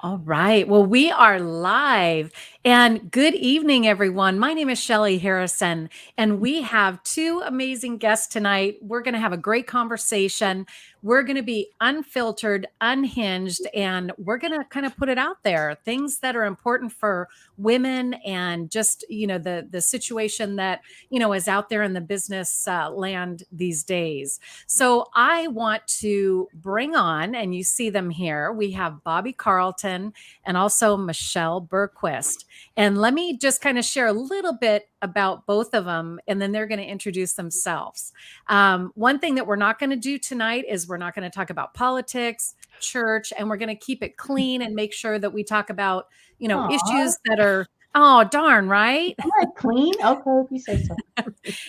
All right. Well, we are live and good evening, everyone. My name is Shelly Harrison, and we have two amazing guests tonight. We're going to have a great conversation. We're going to be unfiltered, unhinged, and we're going to kind of put it out there, things that are important for women and just, the situation that, is out there in the business land these days. So I want to bring on, and you see them here, we have Bobbie Carlton and also Michelle Bergquist. And let me just kind of share a little bit about both of them, and then they're going to introduce themselves. One thing that we're not going to do tonight is we're not going to talk about politics, church, and we're going to keep it clean and make sure that we talk about, Aw, issues that are, oh, darn, right? am I clean? Okay, if you say so.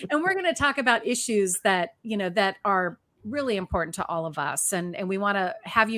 And we're going to talk about issues that that are really important to all of us, and we want to have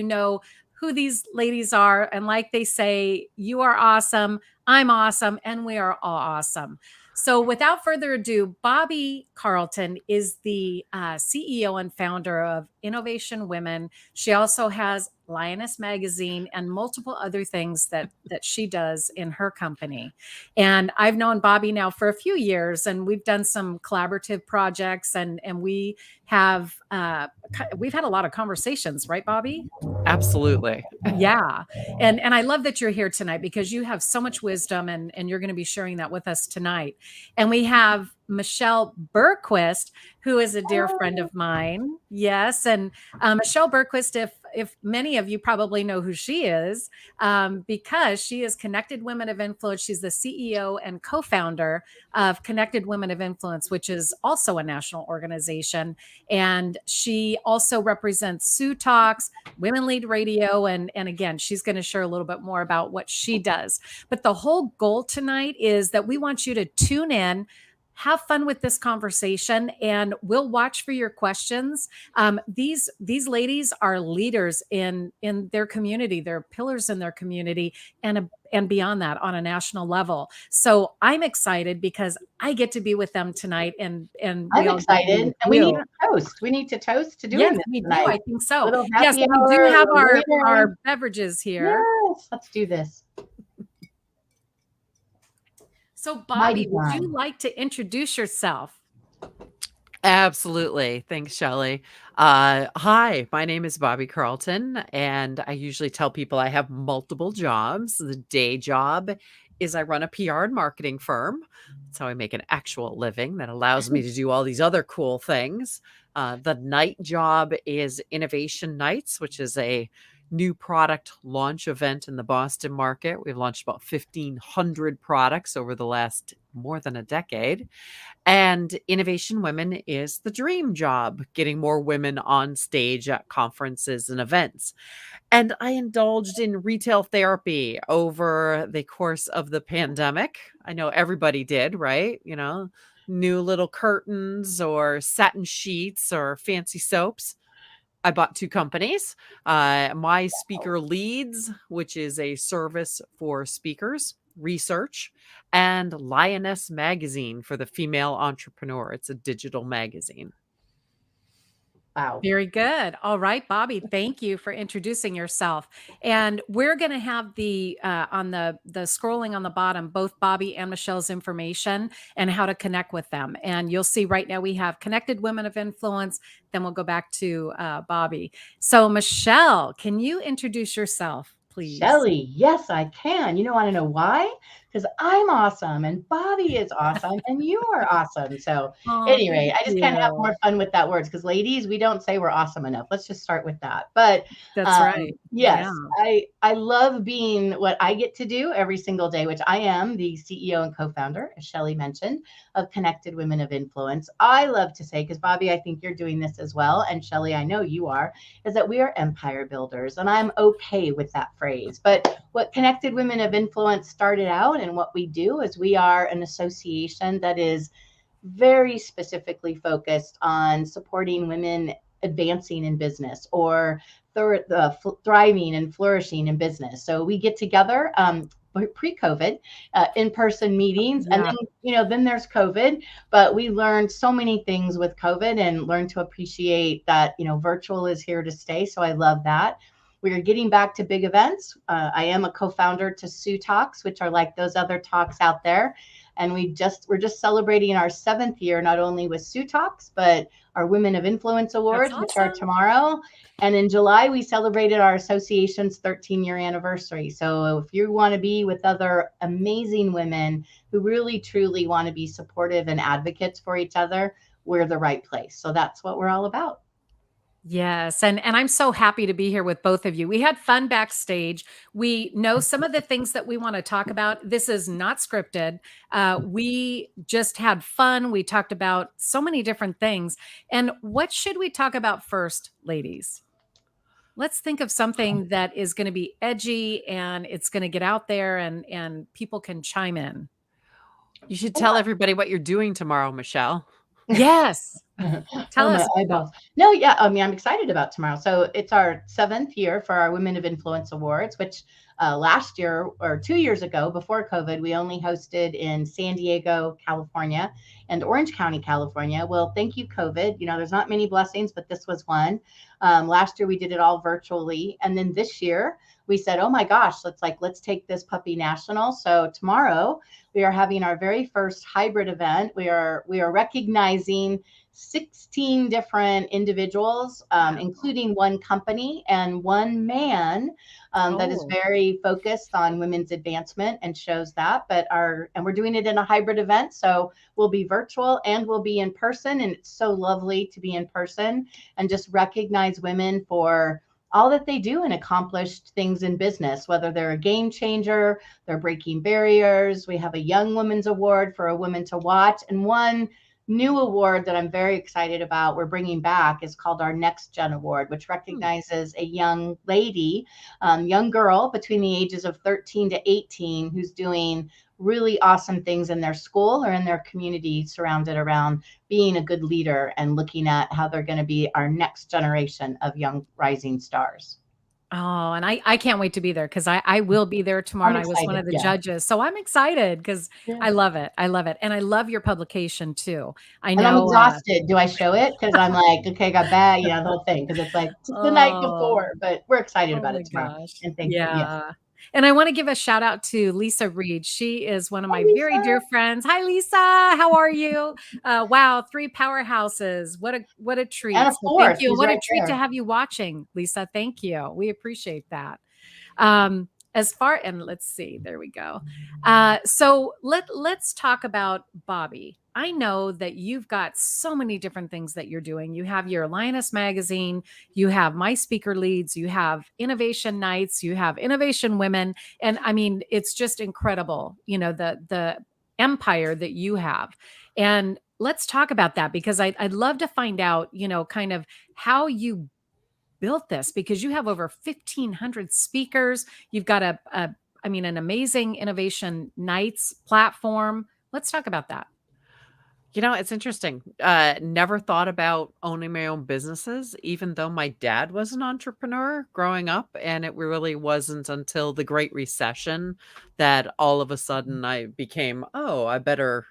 who these ladies are, and like they say, you are awesome, I'm awesome, and we are all awesome. So without further ado, Bobbie Carlton is the CEO and founder of Innovation Women. She also has Lioness Magazine and multiple other things that she does in her company. And I've known Bobbie now for a few years, and we've done some collaborative projects, and we have we've had a lot of conversations, right, Bobbie? Absolutely. Yeah. And I love that you're here tonight because you have so much wisdom, and you're going to be sharing that with us tonight. And we have Michelle Bergquist, who is a dear friend of mine. Yes. And Michelle Bergquist, if many of you probably know who she is, because she is Connected Women of Influence. She's the CEO and co-founder of Connected Women of Influence, which is also a national organization. And she also represents Sue Talks, Women Lead Radio. And again, she's going to share a little bit more about what she does. But the whole goal tonight is that we want you to tune in, have fun with this conversation, and we'll watch for your questions. These ladies are leaders in their community. They're pillars in their community, and beyond that on a national level. So I'm excited because I get to be with them tonight, and I'm excited, and we need to toast. We need to toast to doing Yes, this we do. tonight. I think so. Little Yes, happy we do hour have later. our beverages here. Yes, let's do this. So, Mighty Bobbie, would you fine. like to introduce yourself? Absolutely. Thanks, Shelly. Hi, my name is Bobbie Carlton, and I usually tell people I have multiple jobs. The day job is I run a PR and marketing firm. That's how I make an actual living that allows me to do all these other cool things. The night job is Innovation Nights, which is a new product launch event in the Boston market. We've launched about 1,500 products over the last more than a decade. And Innovation Women is the dream job, getting more women on stage at conferences and events. And I indulged in retail therapy over the course of the pandemic. I know everybody did, right? New little curtains or satin sheets or fancy soaps. I bought two companies. My Speaker Leads, which is a service for speakers, research, and Lioness Magazine for the female entrepreneur. It's a digital magazine. Wow. Very good. All right, Bobbie, thank you for introducing yourself. And we're going to have the on the scrolling on the bottom, both Bobbie and Michelle's information and how to connect with them. And you'll see right now we have Connected Women of Influence. Then we'll go back to Bobbie. So, Michelle, can you introduce yourself, please? Shelly, yes, I can. You want to know why? Because I'm awesome, and Bobbie is awesome, and you are awesome. So, Oh, anyway, thank I just kind of have you. more fun with that words because, ladies, we don't say we're awesome enough. Let's just start with that. But That's right. yes, Yeah. I love being what I get to do every single day, which I am the CEO and co-founder, as Shelly mentioned, of Connected Women of Influence. I love to say, because Bobbie, I think you're doing this as well, and Shelly, I know you are, is that we are empire builders, and I'm okay with that phrase. But what Connected Women of Influence started out and what we do is we are an association that is very specifically focused on supporting women advancing in business or thriving and flourishing in business. So we get together pre-COVID in-person meetings, and then there's COVID. But we learned so many things with COVID and learned to appreciate that virtual is here to stay. So I love that. we are getting back to big events. I am a co-founder to Sue Talks, which are like those other talks out there. And we're just celebrating our 7th year, not only with Sue Talks, but our Women of Influence Awards, That's which are awesome. tomorrow. And in July, we celebrated our association's 13-year anniversary. So if you want to be with other amazing women who really, truly want to be supportive and advocates for each other, we're the right place. So that's what we're all about. Yes, and I'm so happy to be here with both of you. We had fun backstage. We know some of the things that we want to talk about. This is not scripted. We just had fun. We talked about so many different things. And what should we talk about first, ladies? Let's think of something that is going to be edgy and it's going to get out there and people can chime in. You should tell everybody what you're doing tomorrow, Michelle. Yes. Tell Oh, my us. eyeballs. No, yeah, I mean, I'm excited about tomorrow. So it's our 7th year for our Women of Influence Awards, which last year or 2 years ago, before COVID, we only hosted in San Diego, California, and Orange County, California. Well, thank you, COVID. There's not many blessings, but this was one. Last year, we did it all virtually. And then this year, we said, oh my gosh, let's take this puppy national. So tomorrow, we are having our very first hybrid event. We are recognizing 16 different individuals, including one company and one man that is very focused on women's advancement and shows that. And we're doing it in a hybrid event. So we'll be virtual and we'll be in person. And it's so lovely to be in person and just recognize women for all that they do and accomplished things in business, whether they're a game changer, they're breaking barriers. We have a Young Women's Award for a woman to watch, and one new award that I'm very excited about we're bringing back is called our Next Gen Award, which recognizes a young lady, young girl between the ages of 13 to 18 who's doing really awesome things in their school or in their community, surrounded around being a good leader and looking at how they're going to be our next generation of young rising stars. Oh, and I can't wait to be there because I will be there tomorrow. I'm And I was one excited. of the Yeah. judges. So I'm excited because Yeah. I love it. I love it. And I love your publication too. I And I'm know. exhausted. Do I show it? Because I'm like, okay, I got bad, the whole thing. Because it's like just the night Oh, before, but we're excited oh about my it tomorrow. gosh. And thank you. Yes. Yeah. And I want to give a shout out to Lisa Reed. She is one of Hi, my very dear Lisa. friends. Hi, Lisa. How are you? Wow, 3 powerhouses. What a treat. And a So thank fourth. you. He's What a right treat to there. have you watching, Lisa. Thank you. We appreciate that. And let's see, there we go. So let's talk about Bobbie. I know that you've got so many different things that you're doing. You have your Lioness magazine, you have My Speaker Leads, you have Innovation Nights, you have Innovation Women. And I mean, it's just incredible, the empire that you have. And let's talk about that because I'd love to find out, kind of how you built this, because you have over 1,500 speakers. You've got an amazing Innovation Nights platform. Let's talk about that. It's interesting. Never thought about owning my own businesses, even though my dad was an entrepreneur growing up. And it really wasn't until the Great Recession that all of a sudden I became, I better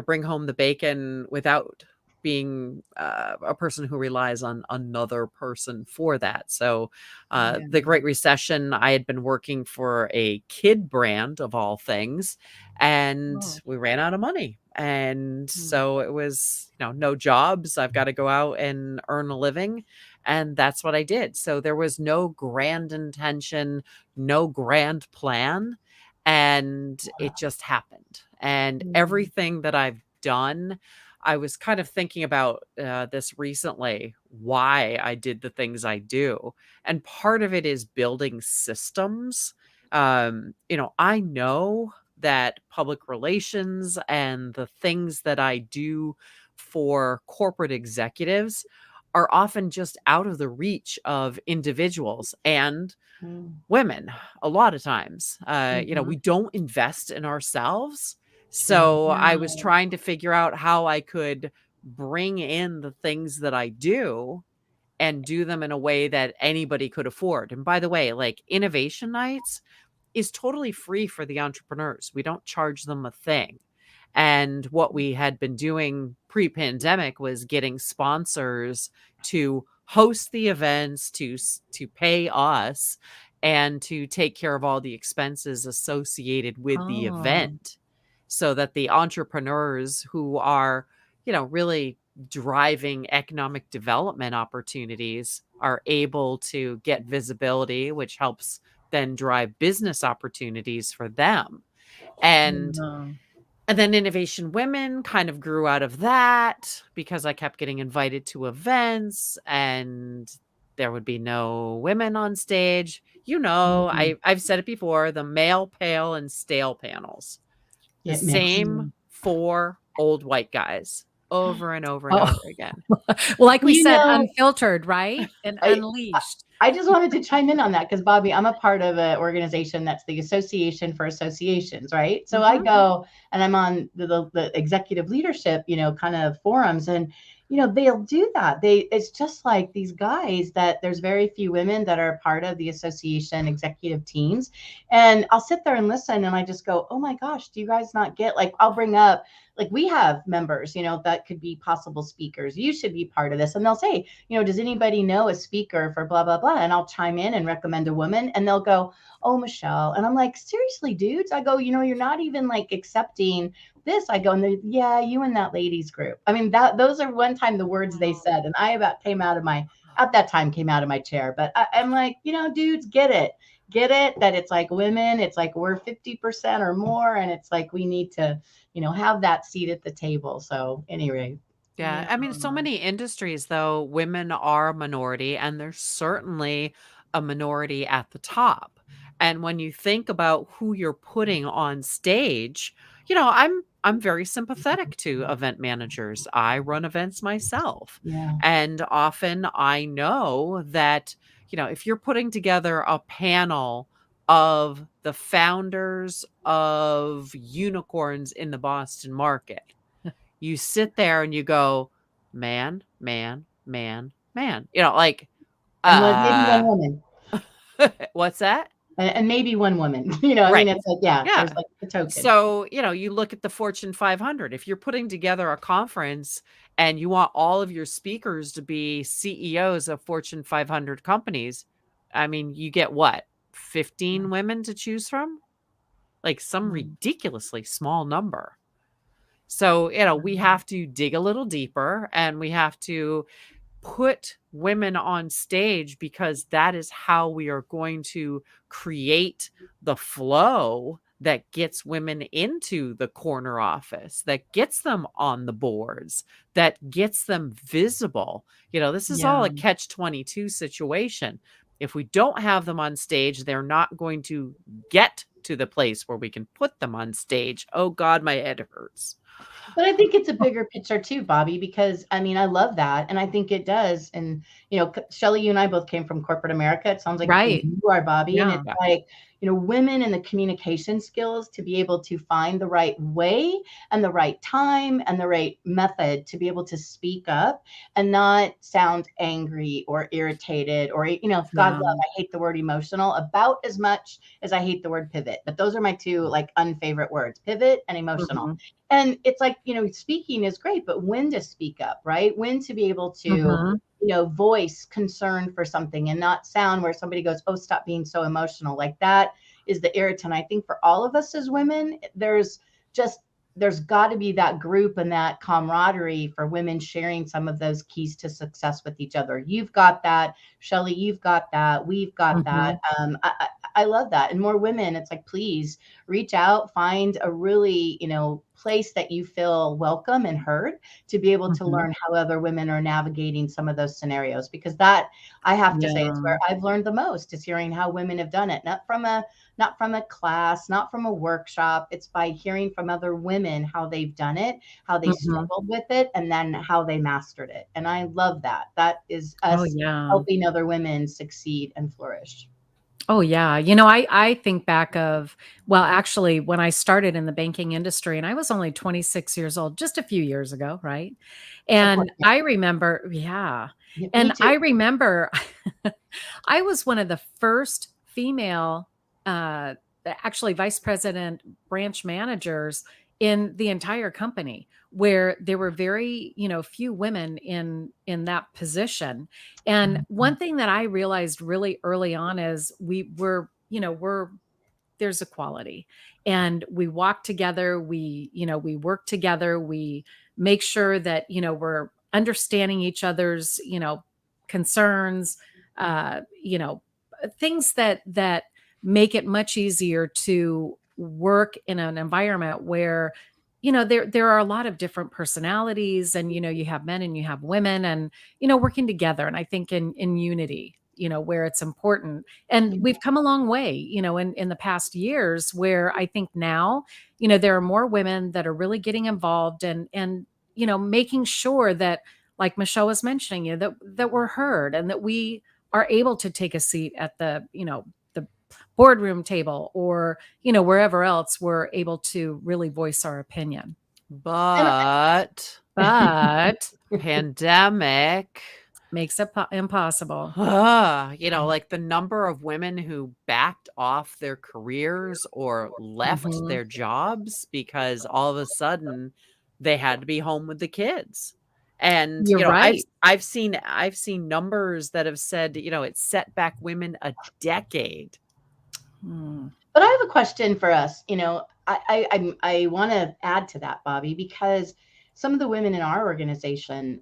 bring home the bacon without being a person who relies on another person for that. So the Great Recession, I had been working for a kid brand of all things, and we ran out of money. And so it was, no jobs. I've got to go out and earn a living. And that's what I did. So there was no grand intention, no grand plan. And it just happened. And everything that I've done, I was kind of thinking about this recently, why I did the things I do. And part of it is building systems. I know that public relations and the things that I do for corporate executives are often just out of the reach of individuals and women a lot of times. We don't invest in ourselves. So I was trying to figure out how I could bring in the things that I do and do them in a way that anybody could afford. And by the way, like Innovation Nights is totally free for the entrepreneurs. We don't charge them a thing. And what we had been doing pre-pandemic was getting sponsors to host the events, to pay us, and to take care of all the expenses associated with the Oh, event, so that the entrepreneurs who are, really driving economic development opportunities are able to get visibility, which helps then drive business opportunities for them. And yeah. and then Innovation Women kind of grew out of that because I kept getting invited to events and there would be no women on stage. Mhm. I've said it before, the male, pale, and stale panels. The Get mixed. same four old white guys over and over and Oh, over again. well, like Well, we said, unfiltered, right? And I unleashed. I just wanted to chime in on that because Bobbie, I'm a part of an organization that's the Association for Associations, right? So I Mhm. go and I'm on the executive leadership, kind of forums, and they'll do that. It's just like these guys that there's very few women that are part of the association executive teams, and I'll sit there and listen, and I just go, oh my gosh, do you guys not get, like, I'll bring up, like, we have members, that could be possible speakers. You should be part of this, and they'll say, does anybody know a speaker for blah, blah, blah? And I'll chime in and recommend a woman, and they'll go, oh, Michelle. And I'm like, seriously, dudes? I go, you're not even like accepting this. I go, and they, yeah, you and that ladies group. I mean, those are one time the words they said. And I about came out of my, at that time, came out of my chair. But I'm like, dudes, get it. Get it that it's like women, it's like we're 50% or more. And it's like we need to, have that seat at the table. So anyway, Yeah, Yeah. I mean, so many industries, though, women are a minority, and there's certainly a minority at the top. And when you think about who you're putting on stage, I'm very sympathetic to event managers. I run events myself, yeah, and often I know that, if you're putting together a panel of the founders of unicorns in the Boston market, you sit there and you go, "Man, man, man, man." Like, and maybe one uh, woman. what's that? And maybe one woman, I mean, Right. it's like, yeah, there's Yeah. like the token. So, you look at the Fortune 500. If you're putting together a conference and you want all of your speakers to be CEOs of Fortune 500 companies, I mean, you get what? 15 women to choose from? Like some Mm. ridiculously small number. So, we have to dig a little deeper and we have to put women on stage because that is how we are going to create the flow that gets women into the corner office, that gets them on the boards, that gets them visible. This is all Yeah. a catch-22 situation. If we don't have them on stage, they're not going to get to the place where we can put them on stage. Oh God, my head hurts. But I think it's a bigger picture too, Bobbie, because I mean, I love that. And I think it does. And, Shelly, you and I both came from corporate America. It sounds like Right. you are, Bobbie. And Yeah. it's like, women and the communication skills to be able to find the right way and the right time and the right method to be able to speak up and not sound angry or irritated or, God Yeah. love, I hate the word emotional about as much as I hate the word pivot. But those are my two like unfavorite words, pivot and emotional. Mhm. And it's like, speaking is great, but when to speak up, right? When to be able to, Mhm. voice concern for something and not sound where somebody goes, oh, stop being so emotional. Like that is the irritant. I think for all of us as women, there's got to be that group and that camaraderie for women sharing some of those keys to success with each other. You've got that, Shelly, you've got that, we've got that. Mhm. I love that. And more women, it's like, please reach out, find a really, place that you feel welcome and heard to be able to Mhm. learn how other women are navigating some of those scenarios. Because that, I have to say, is Yeah. where I've learned the most, is hearing how women have done it, not from a class, not from a workshop. It's by hearing from other women how they've done it, how they Mhm. struggled with it, and then how they mastered it. And I love that. That is Oh, us yeah. helping other women succeed and flourish. Oh, yeah. I think back of, well, actually, when I started in the banking industry, and I was only 26 years old, just a few years ago, right? Of course, And yeah. I remember, yeah. Yeah, me And too. I remember I was one of the first female, actually vice president branch managers in the entire company, where there were very, few women in that position. And one thing that I realized really early on is we're there's equality, and we walk together, we work together, we make sure that we're understanding each other's concerns, uh you know things that make it much easier to work in an environment where there are a lot of different personalities, and you have men and you have women, and working together, and I think in unity, where it's important. And we've come a long way, in the past years, where I think now, there are more women that are really getting involved, and making sure that, like Michelle was mentioning, that we're heard, and that we are able to take a seat at the boardroom table, or wherever else we're able to really voice our opinion. But But pandemic, makes it impossible. like the number of women who backed off their careers or left Mhm. their jobs because all of a sudden they had to be home with the kids. And You're right. I've seen numbers that have said, it set back women a decade. Mm. But I have a question for us. I want to add to that, Bobbie, because some of the women in our organization,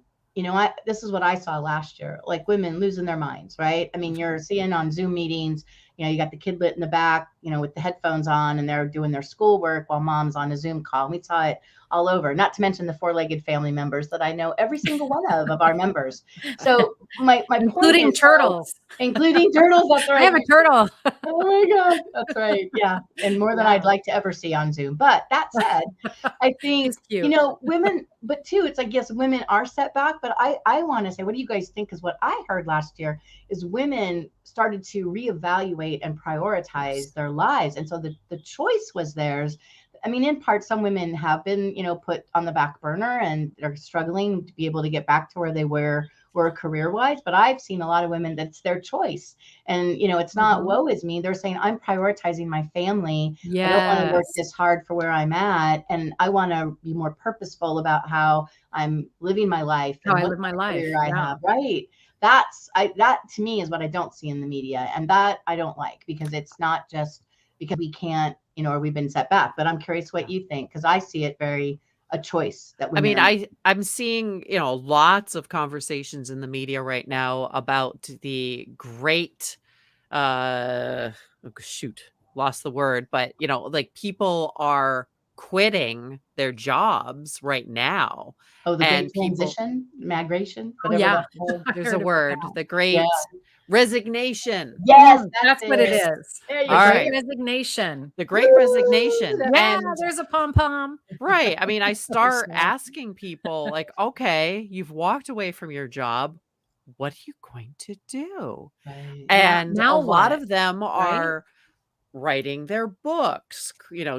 this is what I saw last year, like women losing their minds, right? I mean, you're seeing on Zoom meetings, you got the kidlet in the back, with the headphones on, and they're doing their schoolwork while mom's on a Zoom call. We saw it all over, not to mention the four-legged family members that I know every single one of our members. So my Including point is, turtles. including turtles, that's right. I have a turtle. Oh my God, that's right. Yeah. And more than I'd like to ever see on Zoom. But that said, I think, He's cute. women, but too, it's like, yes, women are set back, but I want to say, what do you guys think? Because what I heard last year is women started to reevaluate and prioritize their lives. And so the choice was theirs. I mean, in part, some women have been, put on the back burner, and they're struggling to be able to get back to where they were career-wise. But I've seen a lot of women that's their choice. And, it's not woe is me. They're saying, I'm prioritizing my family. I don't want to work this hard for where I'm at. And I want to be more purposeful about how I'm living my life and How I what live my life. career I have. Right. That to me is what I don't see in the media. And that I don't like, because it's not just because we can't, or we've been set back. But I'm curious what you think, because I see it very a choice that women I'm seeing, lots of conversations in the media right now about the great, lost the word, but like people are quitting their jobs right now. the and great transition, migration, Oh, whatever yeah. that whole, there's a word, the great resignation. yes, That's what it is. There you The All go. great right. resignation. The great resignation. Yeah, And there's a pom-pom. right. I mean, I start smart. asking people like, okay, you've walked away from your job. What are you going to do? Right. And Now a lot what? of them Right? are writing their books,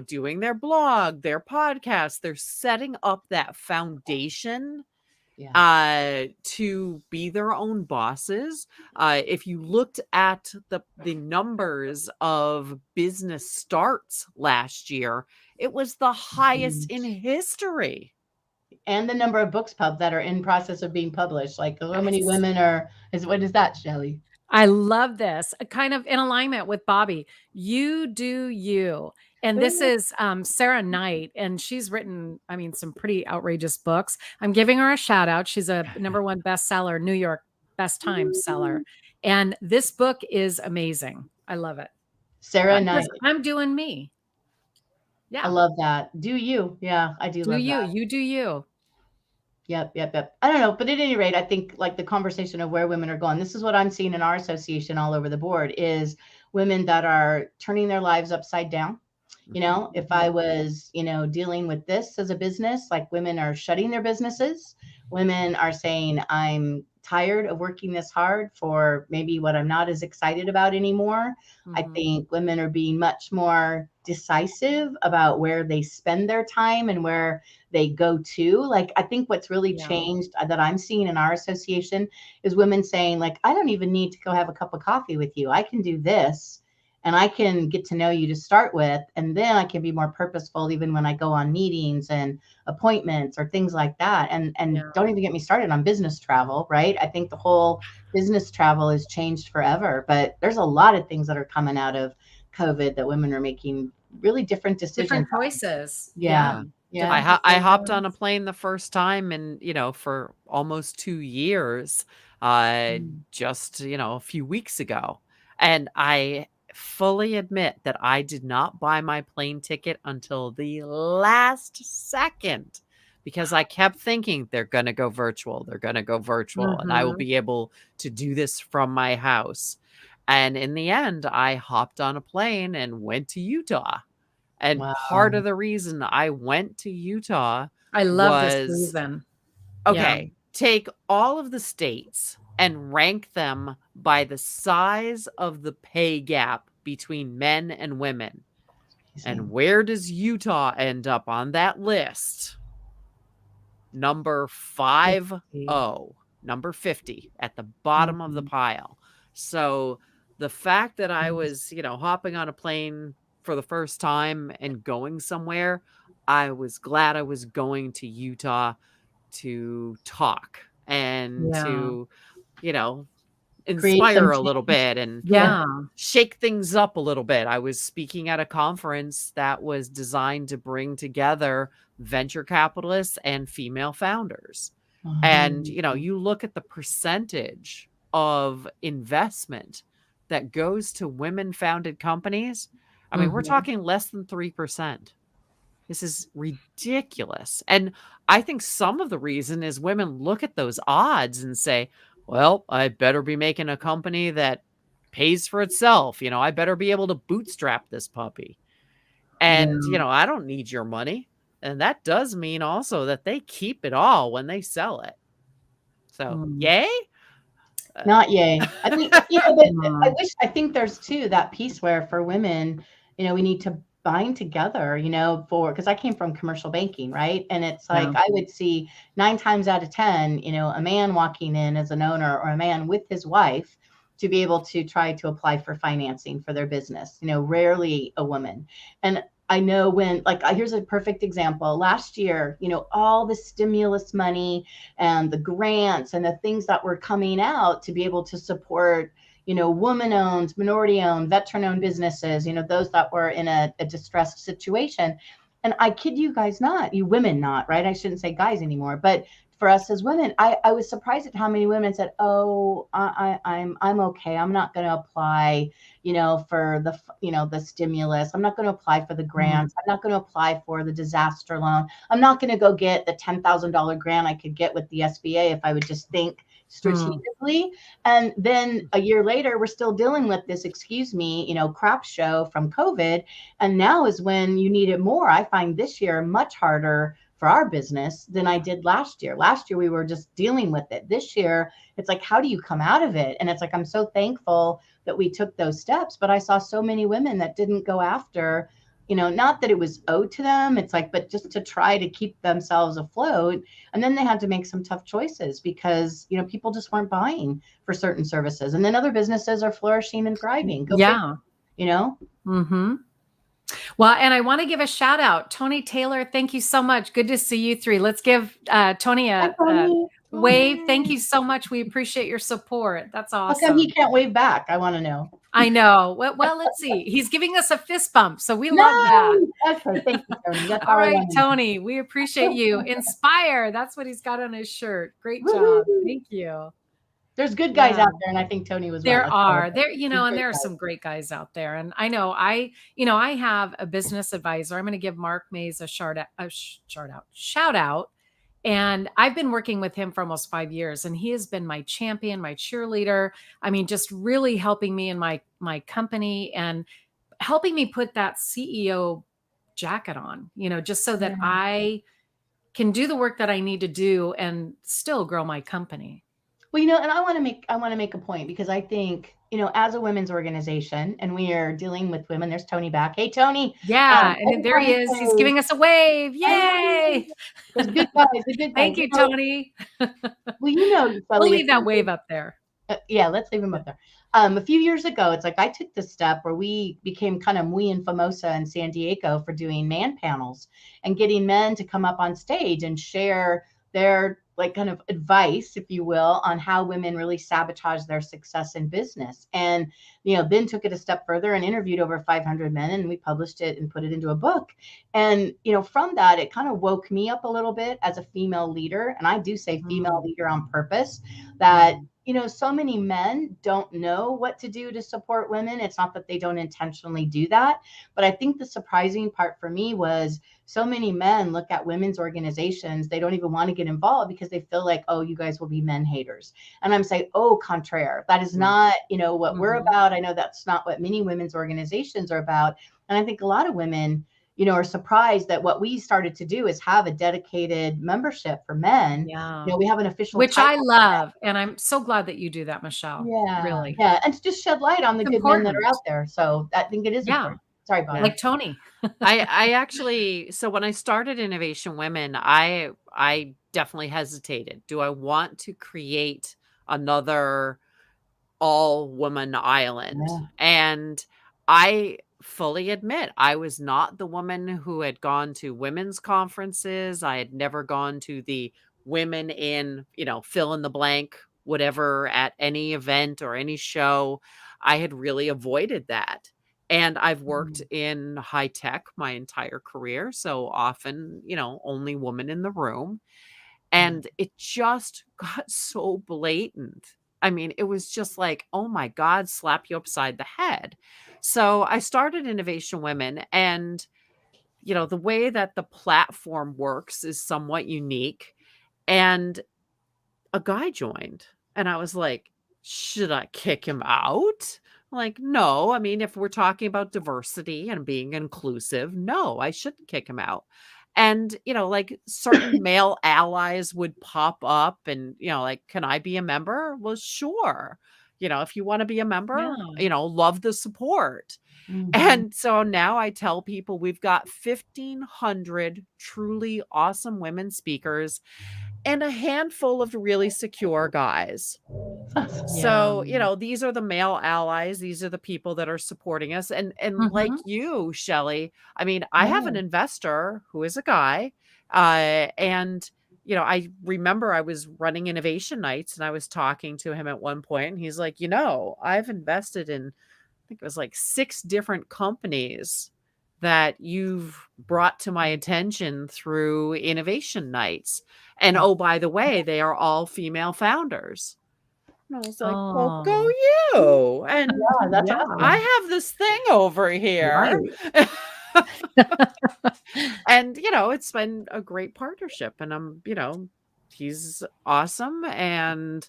doing their blog, their podcast. They're setting up that foundation to be their own bosses. If you looked at the numbers of business starts last year, it was the highest in history. And the number of books that are in process of being published. Like, how many Yes. women what is that, Shelly? I love this. Kind of in alignment with Bobbie. You do you. And this is Sarah Knight, and she's written, some pretty outrageous books. I'm giving her a shout out. She's a #1 bestseller, New York best time seller. And this book is amazing. I love it. Sarah Knight. I'm doing me. I Yeah. love that. Do you? Yeah, I do love you. that. You do you. Yep. I don't know, but at any rate, I think like the conversation of where women are going, this is what I'm seeing in our association all over the board, is women that are turning their lives upside down. If I was, dealing with this as a business, like women are shutting their businesses. Women are saying, I'm tired of working this hard for maybe what I'm not as excited about anymore. I think women are being much more decisive about where they spend their time and where they go to. Like, I think what's really changed that I'm seeing in our association is women saying, like, I don't even need to go have a cup of coffee with you. I can do this. and I can get to know you to start with, and then I can be more purposeful even when I go on meetings and appointments or things like that. And don't even get me started on business travel, right? I think the whole business travel has changed forever, but there's a lot of things that are coming out of COVID that women are making really different decisions. Different choices. Yeah. I hopped on a plane the first time in, for almost 2 years, just, a few weeks ago. And I fully admit that I did not buy my plane ticket until the last second because I kept thinking they're going to go virtual. They're going to go virtual and I will be able to do this from my house. And in the end, I hopped on a plane and went to Utah. And part of the reason I went to Utah I love this reason. Okay, take all of the states and rank them by the size of the pay gap between men and women. And where does Utah end up on that list? Number 50, number 50 at the bottom of the pile. So the fact that I was, hopping on a plane for the first time and going somewhere, I was glad I was going to Utah to talk and to, inspire a little bit and shake things up a little bit. I was speaking at a conference that was designed to bring together venture capitalists and female founders. And, you look at the percentage of investment that goes to women-founded companies. I mean, we're talking less than 3%. This is ridiculous. And I think some of the reason is women look at those odds and say, well, I better be making a company that pays for itself. I better be able to bootstrap this puppy. And, I don't need your money. And that does mean also that they keep it all when they sell it. So, yay? Not yay. I think, but I think there's too that piece where for women, we need to bind together, because I came from commercial banking, right? And it's like I would see 9 times out of 10, a man walking in as an owner or a man with his wife to be able to try to apply for financing for their business, rarely a woman. And I know when, here's a perfect example. Last year, all the stimulus money and the grants and the things that were coming out to be able to support woman-owned, minority-owned, veteran-owned businesses, those that were in a distressed situation. And I kid you guys not, you women not, right? I shouldn't say guys anymore, but for us as women, I was surprised at how many women said, oh, I'm okay. I'm not going to apply, for the stimulus. I'm not going to apply for the grants. I'm not going to apply for the disaster loan. I'm not going to go get the $10,000 grant I could get with the SBA if I would just think strategically. And then a year later, we're still dealing with this, crap show from COVID. And now is when you need it more. I find this year much harder for our business than I did last year. Last year, we were just dealing with it. This year, it's like, how do you come out of it? And it's like, I'm so thankful that we took those steps, but I saw so many women that didn't go after, not that it was owed to them. It's like, but just to try to keep themselves afloat. And then they had to make some tough choices because, people just weren't buying for certain services. And then other businesses are flourishing and thriving. Well, and I want to give a shout out. Tony Taylor, thank you so much. Good to see you three. Let's give Tony a wave. Thank you so much. We appreciate your support. That's awesome. How come he can't wave back? I want to know. I know. Well, let's see. He's giving us a fist bump, so we love that. Okay, thank you, Tony. That's all right, Tony. We appreciate you. Inspire. That's what he's got on his shirt. Great job. Thank you. There's good guys out there, and I think Tony was. There are, and there are some great guys out there. And I know I have a business advisor. I'm going to give Mark Mays a shout out. And I've been working with him for almost 5 years, and he has been my champion, my cheerleader. I mean, just really helping me in my company and helping me put that CEO jacket on, just so that I can do the work that I need to do and still grow my company. Well, and I want to make a point because I think, as a women's organization and we are dealing with women, there's Tony back. Hey, Tony. Yeah. And there he is. He's giving us a wave. Yay. There's good guys. Thank you, Tony. Well, we'll leave that wave up there. Yeah, let's leave him up there. A few years ago, it's like I took this step where we became kind of muy famosa in San Diego for doing man panels and getting men to come up on stage and share their like kind of advice, if you will, on how women really sabotage their success in business. And, then took it a step further and interviewed over 500 men, and we published it and put it into a book. And, from that, it kind of woke me up a little bit as a female leader. And I do say female leader on purpose, that so many men don't know what to do to support women. It's not that they don't intentionally do that, but I think the surprising part for me was so many men look at women's organizations. They don't even want to get involved because they feel like, oh, you guys will be men haters. And I'm saying, oh, contraire. That is not, what we're about. I know that's not what many women's organizations are about. And I think a lot of women, are surprised that what we started to do is have a dedicated membership for men. Yeah. We have an official Which I title. love. And I'm so glad that you do that, Michelle. Yeah. Really. Yeah. And to just shed light on the It's good men that are important. out there. So I think it is Yeah. important. Sorry, Bob. Like Tony. I actually, so when I started Innovation Women, I definitely hesitated. Do I want to create another all woman island? Yeah. And I fully admit I was not the woman who had gone to women's conferences. I had never gone to the women in, fill in the blank, whatever, at any event or any show. I had really avoided that. And I've worked in high tech my entire career. So often, only woman in the room. And it just got so blatant. I mean, it was just like, oh my God, slap you upside the head. So I started Innovation Women, and, the way that the platform works is somewhat unique. And a guy joined, and I was like, should I kick him out? Like, no. I mean, if we're talking about diversity and being inclusive, no, I shouldn't kick him out. And, like certain male allies would pop up and, like, can I be a member? Well, sure. If you want to be a member, Yeah. love the support. And so now I tell people we've got 1,500 truly awesome women speakers and a handful of really secure guys. So, these are the male allies. These are the people that are supporting us. And like you, Shelly, I mean, I have an investor who is a guy. And, I remember I was running innovation nights and I was talking to him at one point, and he's like, I've invested in, I think it was like 6 different companies that you've brought to my attention through innovation nights. And oh, by the way, they are all female founders. And I was like, well, go you. And Yeah, that's awesome. I have this thing over here. Right. And, it's been a great partnership. And I'm, he's awesome and,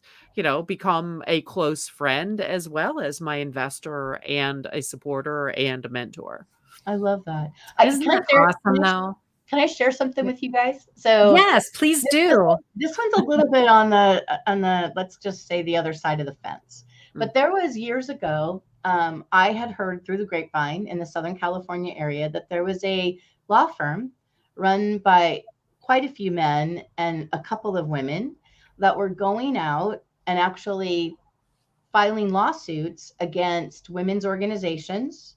become a close friend as well as my investor and a supporter and a mentor. I love that. Isn't that awesome, though? Can I share something with you guys? So yes, please do. This one's a little bit on the let's just say the other side of the fence. But there was years ago, I had heard through the grapevine in the Southern California area that there was a law firm run by quite a few men and a couple of women that were going out and actually filing lawsuits against women's organizations,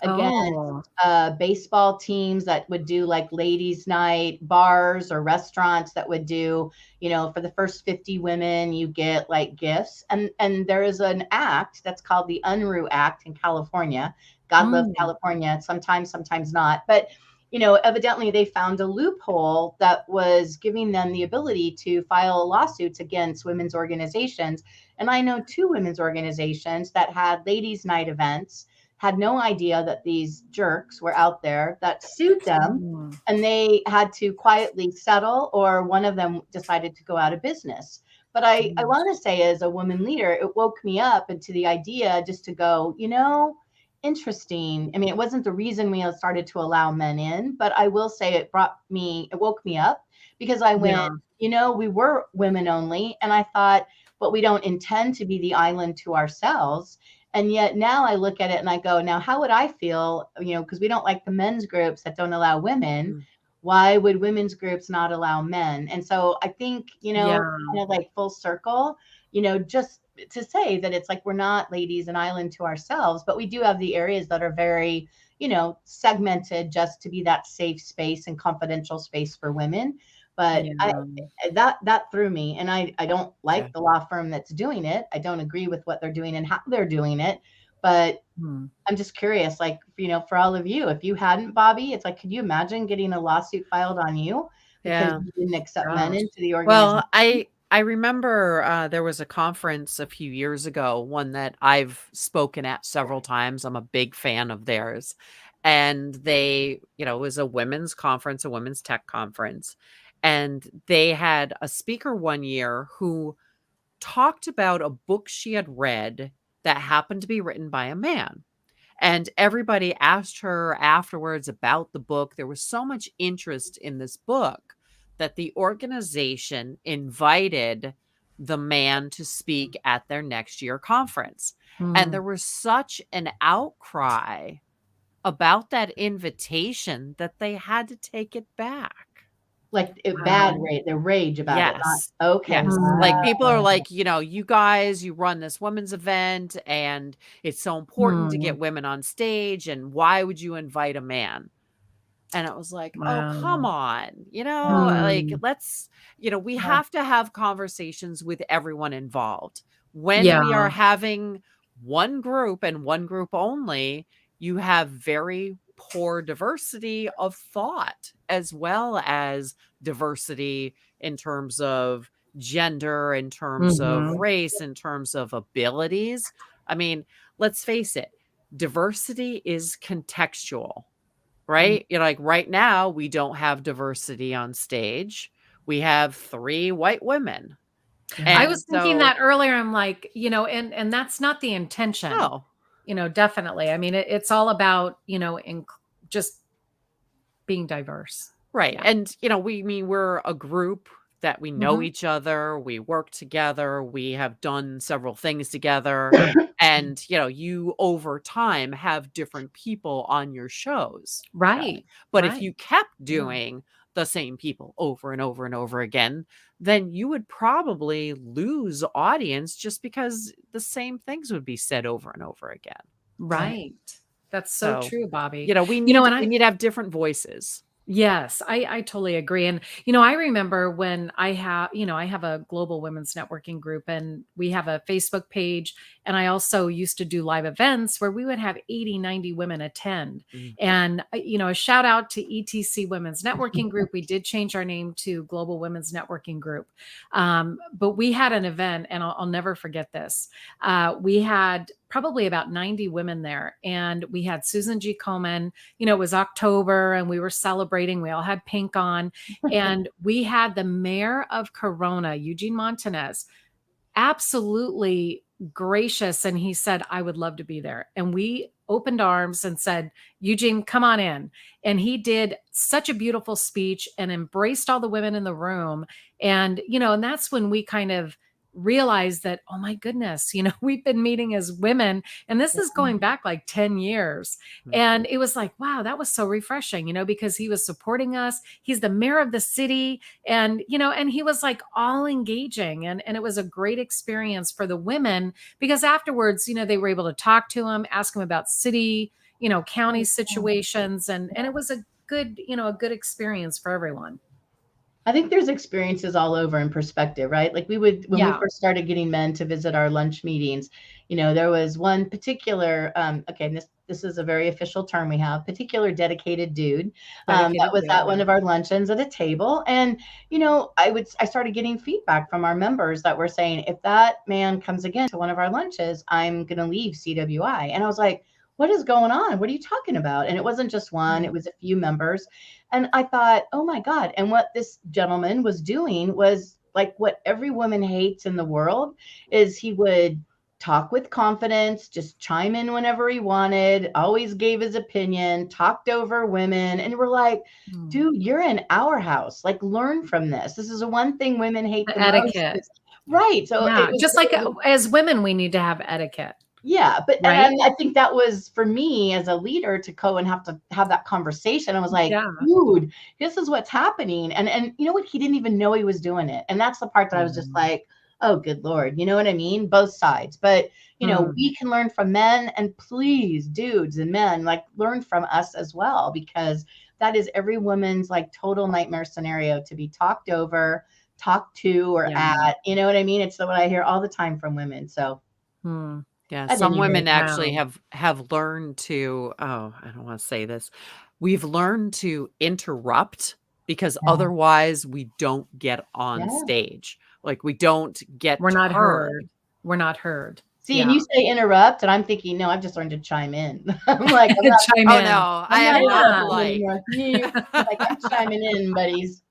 against baseball teams that would do like ladies' night, bars or restaurants that would do, for the first 50 women, you get like gifts. And there is an act that's called the Unruh Act in California. God love California, sometimes not. But, evidently they found a loophole that was giving them the ability to file lawsuits against women's organizations. And I know 2 women's organizations that had ladies' night events, had no idea that these jerks were out there that sued them, and they had to quietly settle, or one of them decided to go out of business. But I want to say, as a woman leader, it woke me up into the idea just to go, interesting. I mean, it wasn't the reason we started to allow men in, but I will say it woke me up, because I went, we were women only. And I thought, but we don't intend to be the island to ourselves. And yet now I look at it and I go, now, how would I feel, because we don't like the men's groups that don't allow women. Why would women's groups not allow men? And so I think, kind of like full circle, just to say that it's like we're not ladies an island to ourselves, but we do have the areas that are very, segmented just to be that safe space and confidential space for women. But Yeah. that threw me, and I don't Yeah. like the law firm that's doing it. I don't agree with what they're doing and how they're doing it, but Hmm. I'm just curious, like, for all of you, if you hadn't, Bobbie, it's like, could you imagine getting a lawsuit filed on you because Yeah. you didn't accept men Gosh. into the organization? Well, I remember there was a conference a few years ago, one that I've spoken at several times. I'm a big fan of theirs. And they, it was a women's conference, a women's tech conference. And they had a speaker one year who talked about a book she had read that happened to be written by a man. And everybody asked her afterwards about the book. There was so much interest in this book that the organization invited the man to speak at their next year conference. And there was such an outcry about that invitation that they had to take it back. Like Wow. the rage about it. Yes. Okay. Yes. Like Mm. people are like, you guys, you run this women's event and it's so important to Hmm. get women on stage. And why would you invite a man? And it was like, oh, come Wow. on, like Hmm. let's, we Yeah. have to have conversations with everyone involved. When we are Yeah. having one group and one group only, you have very poor diversity of thought as well as diversity in terms of gender, in terms of Hmm. race, in terms of abilities. I mean, let's face it, diversity is contextual. Right? Like right now, we don't have diversity on stage. We have 3 white women. Yeah. I And was thinking so that earlier. I'm like, and that's not the intention. no. Definitely. I mean, it's all about, just being diverse. Right. Yeah. And we're a group that we know Mhm. each other, we work together, we have done several things together. And you over time have different people on your shows. Right. But if Right. you kept Yeah. doing the same people over and over and over again, then you would probably lose audience just because the same things would be said over and over again. Right. That's so So, true, Bobbie. we You know, need and we I need to have different voices. Yes, I totally agree. And, I remember when I have a global women's networking group and we have a Facebook page. And I also used to do live events where we would have 80, 90 women attend. Mm. And, a shout out to ETC Women's Networking Group. We did change our name to Global Women's Networking Group. But we had an event, and I'll never forget this. We had probably about 90 women there. And we had Susan G. Komen. It was October and we were celebrating. We all had pink on. And we had the mayor of Corona, Eugene Montanez, absolutely gracious. And he said, I would love to be there. And we opened arms and said, Eugene, come on in. And he did such a beautiful speech and embraced all the women in the room. And, and that's when we kind of realized that, oh my goodness, we've been meeting as women, and this is going back like 10 years. And it was like, wow, that was so refreshing, because he was supporting us. He's the mayor of the city. And, and he was like all engaging. And it was a great experience for the women because afterwards, they were able to talk to him, ask him about city, county situations. And it was a good experience for everyone. I think there's experiences all over in perspective, right? Like when we first started getting men to visit our lunch meetings, there was one particular, okay, this is a very official term we have, particular dedicated dude that was at one of our luncheons at a table. And, I started getting feedback from our members that were saying, if that man comes again to one of our lunches, I'm going to leave CWI. And I was like, what is going on? What are you talking about? And it wasn't just one, it was a few members. And I thought, oh my God. And what this gentleman was doing was like what every woman hates in the world is he would talk with confidence, just chime in whenever he wanted, always gave his opinion, talked over women. And we're like, dude, you're in our house. Like, learn from this. This is the one thing women hate the etiquette. most. Right. So yeah, just like as women, we need to have etiquette. Yeah, but right? and I think that was for me as a leader to go and have to have that conversation. I was like, Yeah. dude, this is what's happening. And you know what? He didn't even know he was doing it. And that's the part that I was just like, oh, good Lord. You know what I mean? Both sides. But, we can learn from men, and please, dudes and men, like, learn from us as well, because that is every woman's like total nightmare scenario, to be talked over, talked to, or at, you know what I mean? It's what I hear all the time from women. So Yeah, at some any women rate, actually have learned to, oh, I don't want to say this. We've learned to interrupt because yeah, otherwise we don't get on yeah. stage. Like we don't get We're not heard. heard. We're not heard. See, Yeah. and you say interrupt, and I'm thinking, no, I've just learned to chime in. I'm like, I'm not, Chime Oh in. no, I I'm am not not interrupting polite. anymore. Like, I'm chiming in, buddies.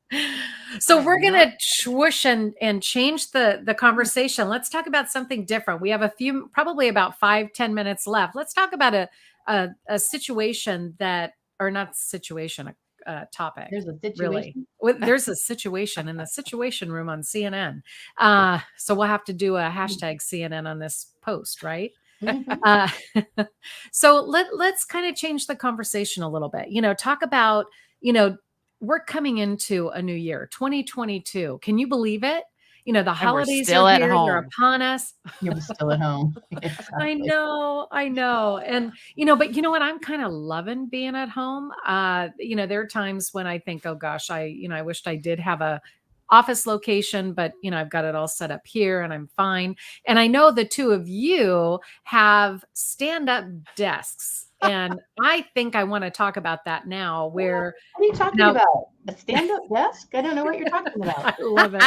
So we're gonna swoosh and change the conversation. Let's talk about something different. We have probably about 5-10 minutes left. Let's talk about a situation that, or not situation, a topic. There's a situation. Really. There's a situation in the Situation Room on CNN. So we'll have to do a hashtag CNN on this post, right? So let's kind of change the conversation a little bit. Talk about, we're coming into a new year, 2022. Can you believe it? The holidays still are at here. They're home. upon us. You're still at home. I know. And, but you know what? I'm kind of loving being at home. There are times when I think, oh gosh, I wished I did have a office location, but I've got it all set up here and I'm fine. And I know the two of you have stand-up desks. And I think I want to talk about that now. Where what are you talking about? A stand-up desk? I don't know what you're talking about. I love it.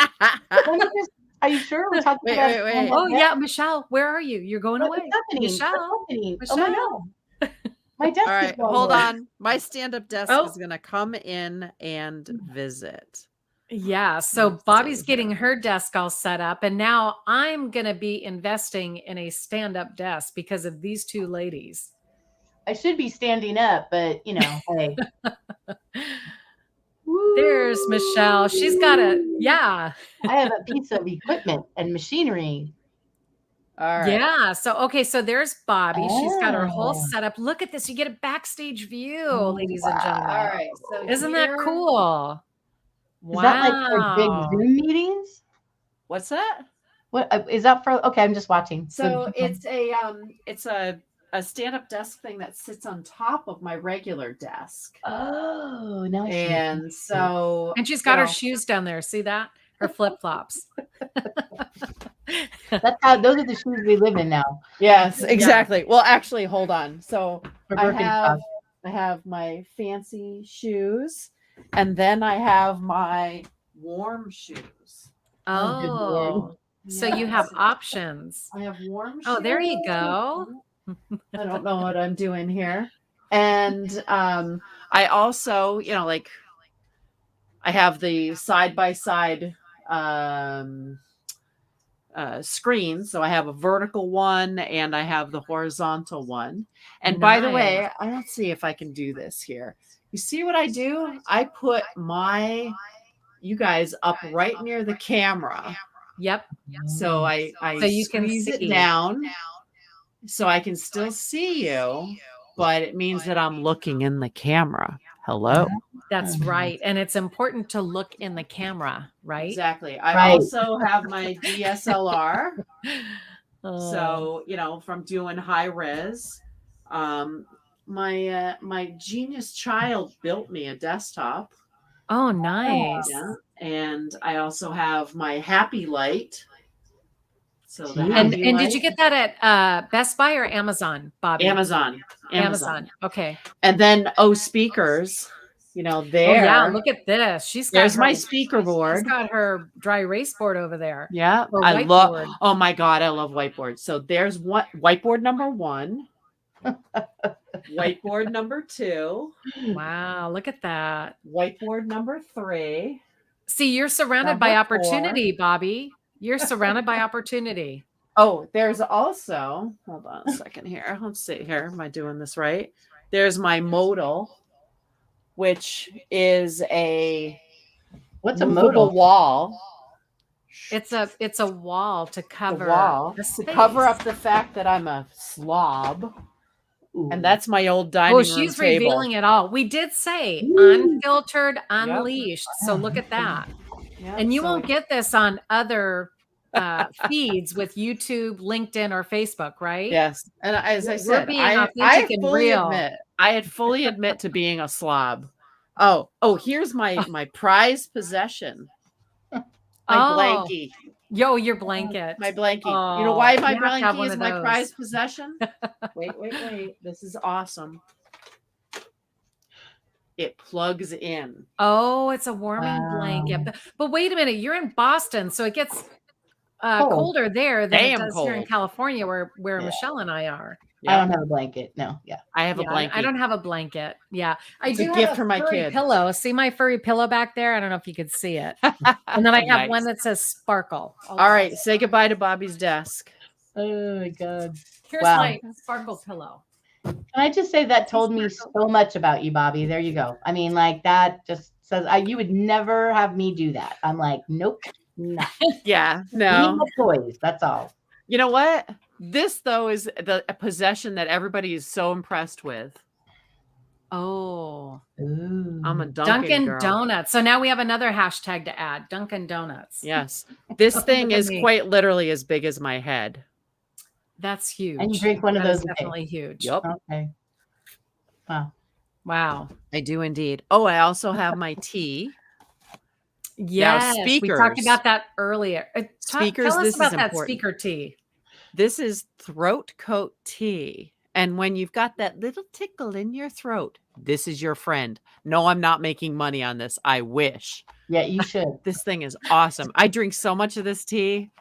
Are you sure we're talking about? Wait. Oh yeah, Michelle, where are you? You're going away. What's happening? Michelle. Oh my God. My desk All is right, going hold away. on. My stand-up desk is going to come in and visit. Yeah. So Bobbie's getting her desk all set up. And now I'm going to be investing in a stand-up desk because of these two ladies. I should be standing up, but hey. There's Michelle. She's got I have a piece of equipment and machinery. All right. Yeah. So there's Bobbie. She's got her whole setup. Look at this. You get a backstage view, ladies and gentlemen. All right. So isn't that cool? Is that like for big Zoom meetings? What's that? What is that for? Okay, I'm just watching. So it's a stand-up desk thing that sits on top of my regular desk. Oh, now and so and she's got her shoes down there. See that? Her flip-flops. That's how those are the shoes we live in now. Yes, exactly. Yeah. Well, actually, hold on. So I have my fancy shoes, and then I have my warm shoes. Oh, so you have options. I have warm shoes. Oh, there you go. I don't know what I'm doing here. And I also, like I have the side-by-side screen. So I have a vertical one and I have the horizontal one. And by the way, let's see if I can do this here. You see what I do? I put you guys up right near the camera. Yep. So I so you can squeeze it down so I can still see you, but it means that I'm looking in the camera. Hello. That's right. And it's important to look in the camera, right? Exactly. I also have my DSLR. So, from doing high res, my genius child built me a desktop. Oh, nice. Yeah. And I also have my happy light. So and did you get that at Best Buy or Amazon, Bobbie? Amazon. Okay. And then speakers, there. Oh, yeah, look at this. There's my speaker board. She's got her dry erase board over there. Yeah. I love. Oh my God, I love whiteboards. So there's whiteboard number 1. Whiteboard number 2. Wow, look at that. Whiteboard number 3. See, you're surrounded by opportunity, Bobbie. You're surrounded by opportunity. Oh, there's also, hold on a second here. Let's see here. Am I doing this right? There's my modal, which is what's a modal wall? It's a wall to cover the space. To cover up the fact that I'm a slob. Ooh. And that's my old dining room table. She's revealing it all. We did say unfiltered, unleashed. Yep. So look at that. Yep. And you won't get this on other feeds with YouTube, LinkedIn, or Facebook, right? Yes. And as I We're said, being I authentic and fully real. admit, I fully admit to being a slob. Oh, here's my prized possession. My Oh, blankie. yo, your blanket. My blankie. Oh, You know why my you have to have blankie one is of my those. prized possession? Wait. This is awesome. It plugs in. Oh, it's a warming blanket. But wait a minute, you're in Boston, so it gets colder there than it Damn does here in cold. California, where Yeah. Michelle and I are. I don't have a blanket. No. Yeah. I have a Yeah, blanket. I don't have a blanket. Yeah, I It's a do have gift a for my furry kid. pillow. See my furry pillow back there? I don't know if you could see it. And then I have one Nice. that says Sparkle. All right, say goodbye to Bobbie's desk. Oh my God. Here's Wow. my Sparkle pillow. Can I just say that told me so much about you, Bobbie? There you go. I mean, like that just says you would never have me do that. I'm like, nope, no. Yeah, Leave no. my toys. That's all. You know what? This though is a possession that everybody is so impressed with. Oh, Ooh. I'm a Dunkin' girl. Donuts. So now we have another hashtag to add, Dunkin' Donuts. Yes. This thing Look at is me. quite literally as big as my head. That's huge. And you drink one of That is those a day. definitely huge. Yep. Okay. Wow. I do indeed. Oh, I also have my tea. Yes, we talked speakers. about that earlier. Speakers, Tell us this is about that important. speaker tea. This is throat coat tea. And when you've got that little tickle in your throat, this is your friend. No, I'm not making money on this. I wish. Yeah, you should. This thing is awesome. I drink so much of this tea.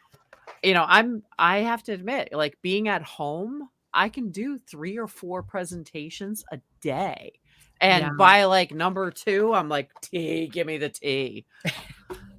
You know, I have to admit, like being at home, I can do 3 or 4 presentations a day. And Yeah. by like number 2, I'm like, tea, give me the tea.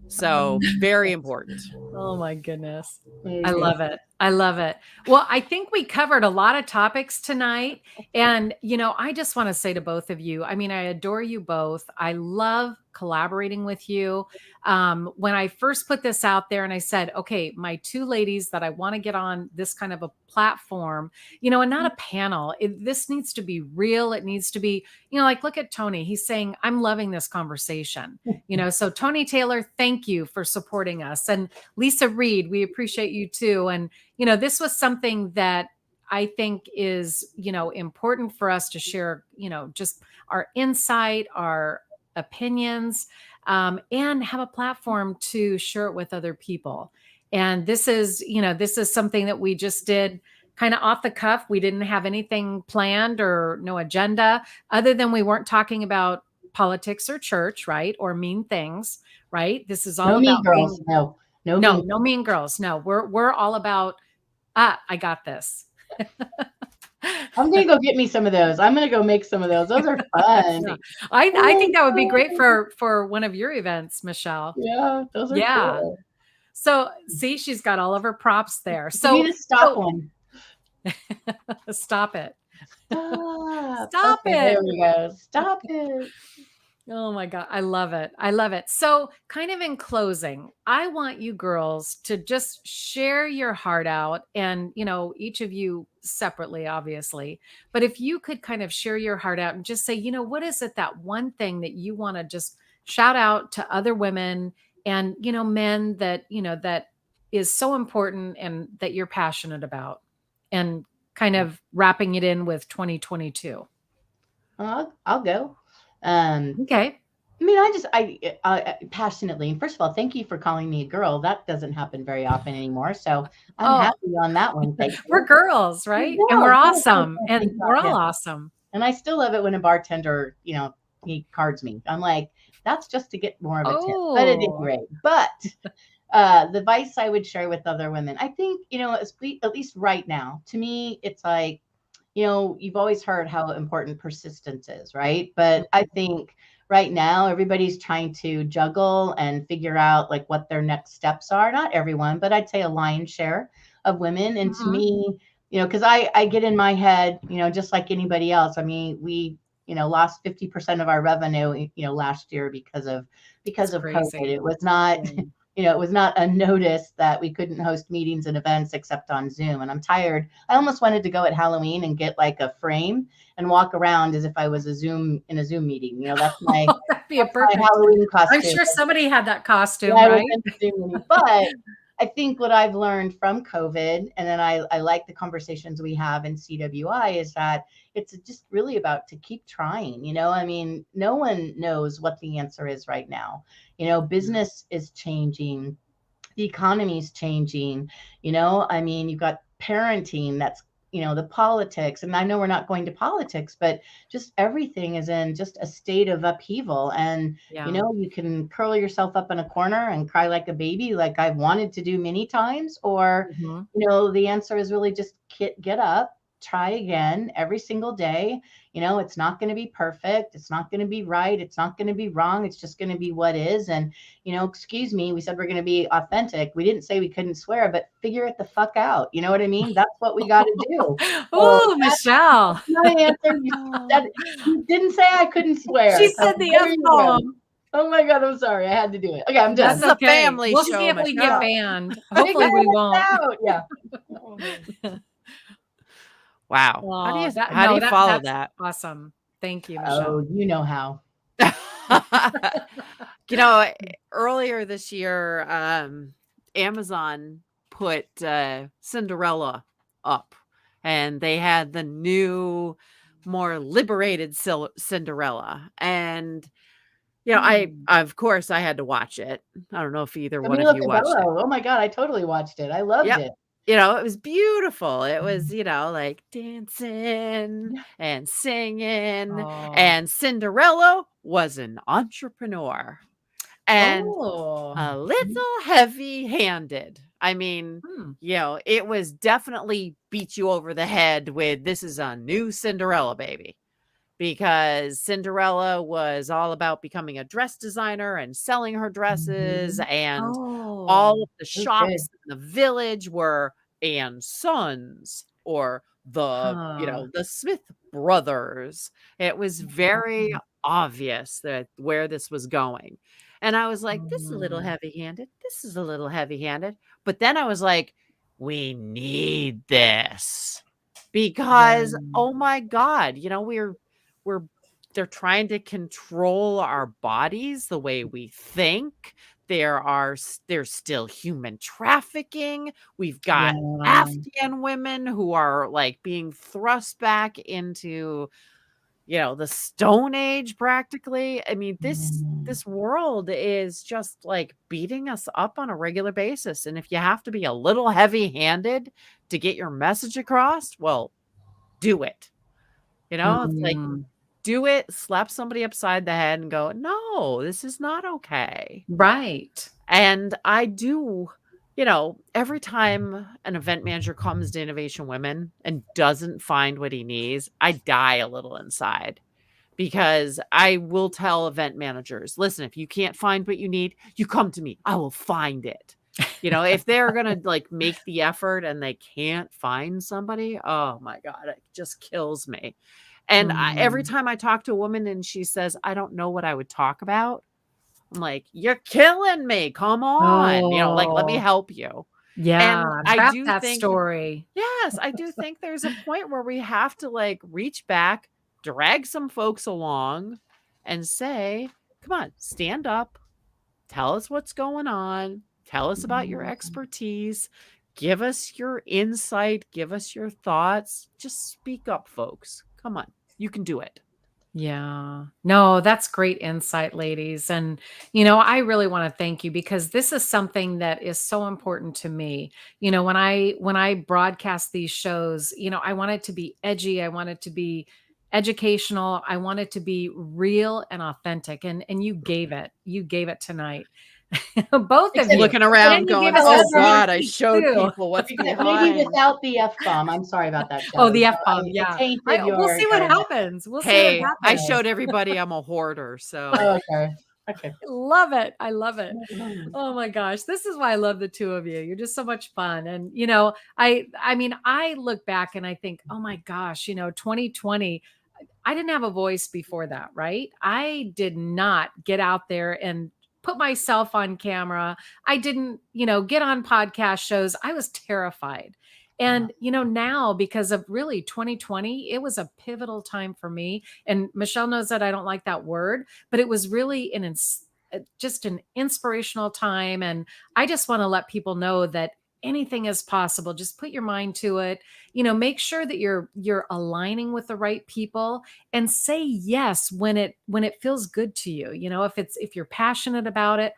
So very important. Oh my goodness. There you I go. love it. I love it. Well, I think we covered a lot of topics tonight. And, you know, I just want to say to both of you, I mean, I adore you both. I love collaborating with you. When I first put this out there and I said, okay, my 2 ladies that I want to get on this kind of a platform, you know, and not a panel, this needs to be real. It needs to be, you know, like, look at Tony. He's saying, I'm loving this conversation, you know, so Tony Taylor, thank you for supporting us. And Lisa Reed, we appreciate you too. And, you know, this was something that I think is, you know, important for us to share, you know, just our insight, our opinions, and have a platform to share it with other people. And this is, you know, this is something that we just did kind of off the cuff. We didn't have anything planned or no agenda other than we weren't talking about politics or church, right? Or mean things, right? This is all No about mean girls. No. no mean girls. No, we're all about, I got this. I'm gonna go get me some of those. I'm gonna go make some of those. Those are fun. Yeah. I think that would be great for one of your events, Michelle. Yeah, those are cool. So see, she's got all of her props there. You So need to stop one. Stop it. Stop it. There we go. Stop it. Oh my God. I love it. I love it. So kind of in closing, I want you girls to just share your heart out and, you know, each of you separately, obviously, but if you could kind of share your heart out and just say, you know, what is it, that one thing that you want to just shout out to other women and, you know, men that, you know, that is so important and that you're passionate about, and kind of wrapping it in with 2022. I'll go. Okay. I mean, I passionately, and first of all, thank you for calling me a girl. That doesn't happen very often anymore. So I'm happy on that one. Thank you. We're girls, right? And we're awesome. And we're all awesome. And I still love it when a bartender, you know, he cards me. I'm like, that's just to get more of a tip. But at any rate, the advice I would share with other women, I think, you know, at least right now, to me, it's like, you know, you've always heard how important persistence is, right? But I think right now, everybody's trying to juggle and figure out like what their next steps are. Not everyone, but I'd say a lion's share of women. And to me, you know, because I get in my head, you know, just like anybody else. I mean, we, you know, lost 50% of our revenue, you know, last year because of COVID. It was not, you know, it was not unnoticed that we couldn't host meetings and events except on Zoom. And I'm tired. I almost wanted to go at Halloween and get like a frame and walk around as if I was in a Zoom meeting. You know, that's my, that'd be a perfect Halloween costume. I'm sure somebody had that costume, yeah, right? But I think what I've learned from COVID, and then I like the conversations we have in CWI, is that it's just really about to keep trying. I mean, no one knows what the answer is right now. Business is changing, the economy is changing. I mean, you've got parenting that's, the politics. And I know we're not going to politics, but just everything is in just a state of upheaval. And, Yeah. you can curl yourself up in a corner and cry like a baby, like I've wanted to do many times, or, the answer is really just get up, try again every single day. It's not going to be perfect. It's not going to be right. It's not going to be wrong. It's just going to be what is. And, excuse me, we said we're going to be authentic. We didn't say we couldn't swear, but figure it the fuck out. You know what I mean? That's what we got to do. Oh, Michelle. My answer. You didn't say I couldn't swear. She said the F-bomb. Oh my God, I'm sorry. I had to do it. Okay, I'm done. That's a family We'll show, see if we Michelle. get banned. Hopefully we won't. Yeah. Wow. Oh, How do you follow that's that? Awesome. Thank you, Michelle. Oh, you know how. Earlier this year, Amazon put Cinderella up, and they had the new, more liberated Cinderella. And of course I had to watch it. I don't know if either one of you watched it. Oh my God, I totally watched it. I loved it. It was beautiful. It was, like dancing and singing. And Cinderella was an entrepreneur and a little heavy-handed. I mean, it was definitely beat you over the head with, this is a new Cinderella, baby. Because Cinderella was all about becoming a dress designer and selling her dresses, and all of the shops in the village were Anne's Sons or the Smith brothers. It was very obvious that where this was going. And I was like, this is a little heavy-handed. This is a little heavy-handed. But then I was like, we need this. Because, oh my God, they're trying to control our bodies the way we think. There's still human trafficking. We've got Afghan women who are like being thrust back into, the Stone Age practically. I mean, this world is just like beating us up on a regular basis. And if you have to be a little heavy-handed to get your message across, well, do it. It's like, do it, slap somebody upside the head and go, no, this is not okay. Right. And I do, every time an event manager comes to Innovation Women and doesn't find what he needs, I die a little inside, because I will tell event managers, listen, if you can't find what you need, you come to me. I will find it. If they're going to like make the effort and they can't find somebody, oh my God, it just kills me. And every time I talk to a woman and she says, I don't know what I would talk about, I'm like, you're killing me. Come on. Let me help you. Yeah. And I do that think story. Yes, I do think there's a point where we have to like reach back, drag some folks along and say, come on, stand up, tell us what's going on, tell us about your expertise, give us your insight, give us your thoughts. Just speak up, folks. Come on, you can do it. Yeah. No, that's great insight, ladies. And, I really want to thank you, because this is something that is so important to me. When I broadcast these shows, I want it to be edgy. I want it to be educational. I want it to be real and authentic. And you gave it tonight. Both of you looking around going, oh God, I showed people what's behind. Maybe without the F-bomb. I'm sorry about that. Oh, the F-bomb. Yeah. We'll see what happens. Hey, I showed everybody I'm a hoarder. So okay. Love it. I love it. Oh my gosh. This is why I love the two of you. You're just so much fun. And, I mean, I look back and I think, oh my gosh, 2020, I didn't have a voice before that, right? I did not get out there and put myself on camera. I didn't, get on podcast shows. I was terrified. And, now, because of really 2020, it was a pivotal time for me. And Michelle knows that I don't like that word, but it was really just an inspirational time. And I just want to let people know that anything is possible. Just put your mind to it. Make sure that you're aligning with the right people, and say yes when it feels good to you. If you're passionate about it,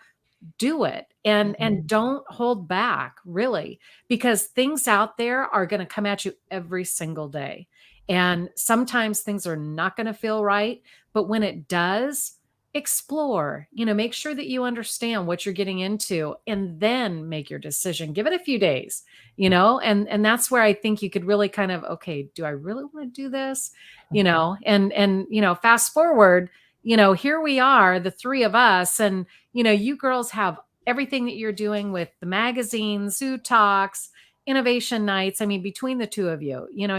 do it, and don't hold back, really, because things out there are going to come at you every single day. And sometimes things are not going to feel right, but when it does, explore, make sure that you understand what you're getting into, and then make your decision. Give it a few days, and that's where I think you could really kind of, okay, do I really want to do this? And fast forward, here we are, the three of us, and you girls have everything that you're doing with the magazines, Zoo Talks, innovation nights. I mean, between the two of you, and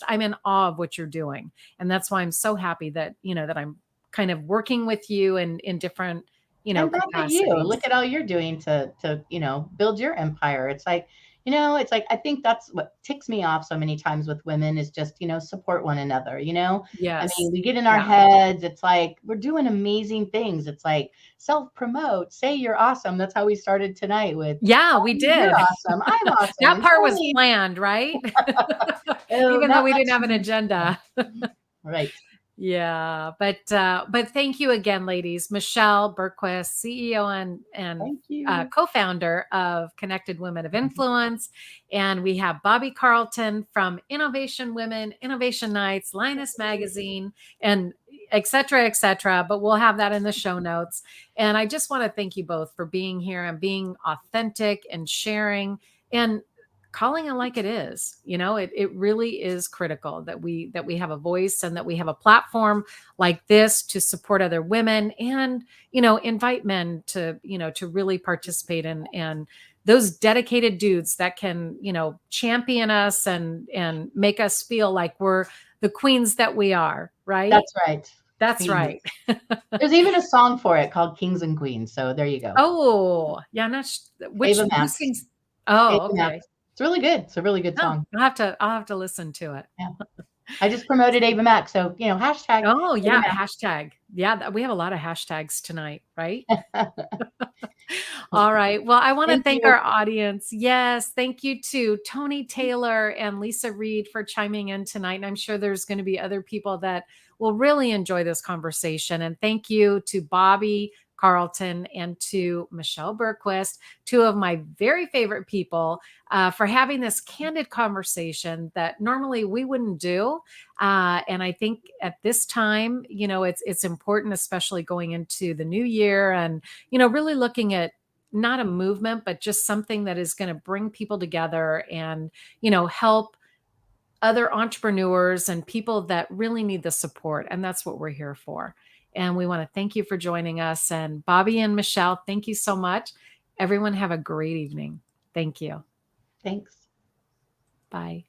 I'm in awe of what you're doing. And that's why I'm so happy that, that I'm kind of working with you in different, And back at you. capacities. Look at all you're doing to build your empire. It's like, I think that's what ticks me off so many times with women is just, support one another, Yes. I mean, we get in our heads. It's like, we're doing amazing things. It's like self-promote, say you're awesome. That's how we started tonight with, Yeah, we did. You're awesome. I'm awesome. That part was planned, right? Even though we didn't have an agenda. Right. Yeah, but thank you again, ladies. Michelle Bergquist, CEO and co-founder of Connected Women of Influence, and we have Bobbie Carlton from Innovation Women, Innovation Nights, Linus Magazine, and et cetera, et cetera. But we'll have that in the show notes. And I just want to thank you both for being here and being authentic and sharing and calling it like it is. It really is critical that we have a voice and that we have a platform like this to support other women and, invite men to, to really participate and those dedicated dudes that can, champion us and make us feel like we're the queens that we are. Right. That's right. That's Queens. right. There's even a song for it called Kings and Queens. So there you go. Oh, yeah. Which sings? Oh, okay. It's really good. It's a really good song. I'll have to listen to it. Yeah. I just promoted Ava Max. So, hashtag. Oh yeah. Hashtag. Yeah. We have a lot of hashtags tonight, right? All right. Well, I want to thank our audience. Yes. Thank you to Tony Taylor and Lisa Reed for chiming in tonight. And I'm sure there's going to be other people that will really enjoy this conversation. And thank you to Bobbie Carlton and to Michelle Bergquist, two of my very favorite people, for having this candid conversation that normally we wouldn't do. And I think at this time, it's important, especially going into the new year and, really looking at not a movement, but just something that is going to bring people together and, help other entrepreneurs and people that really need the support. And that's what we're here for. And we want to thank you for joining us. And Bobbie and Michelle, thank you so much. Everyone have a great evening. Thank you. Thanks. Bye.